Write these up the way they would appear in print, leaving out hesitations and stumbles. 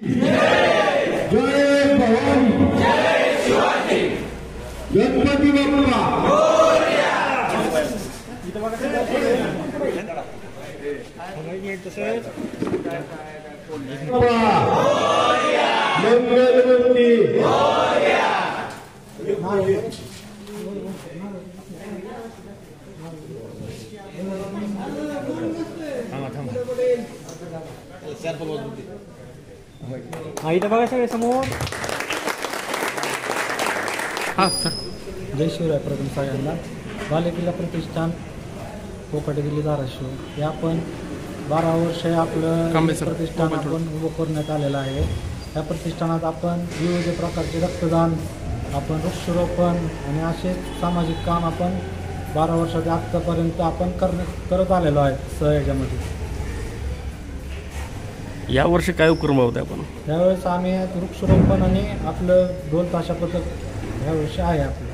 जय भवानी, जय शिवाजी, गणपती बाप्पा मोरया। मंगलमूर्ती मोरया। इथं बघा सगळे समोर। जय शिवराय प्रथम सगळ्यांना। बालेकिल्ला प्रतिष्ठान कोकटगिरी धाराशिव हे आपण 12 वर्ष आपलं प्रतिष्ठान आपण उभं करण्यात आलेलं आहे। या प्रतिष्ठानात आपण विविध प्रकारचे रक्तदान, आपण वृक्षारोपण आणि असे सामाजिक काम आपण 12 वर्षाच्या आत्तापर्यंत आपण करत आलेलो आहे सहयाच्यामध्ये। या वर्षी काय उपक्रम होते आपण? यावेळेस आम्ही वृक्षारोपण आणि आपलं ढोल ताशा पथक यावर्षी आहे आपलं।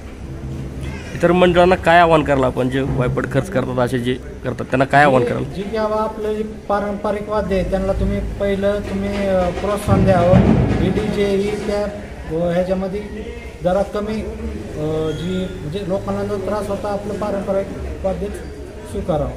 इतर मंडळांना काय आवाहन करायला आपण, जे वायपट खर्च करतात असे जे करतात त्यांना काय आवाहन कराल? जी की आपलं जे पारंपरिक वाद्य आहे त्यांना तुम्ही पहिलं प्रोत्साहन द्यावं। डीजे ही त्या ह्याच्यामध्ये जरा कमी जी म्हणजे लोकांना जो त्रास होता आपलं पारंपरिक वाद्य स्वीकारावं।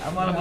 आम्हाला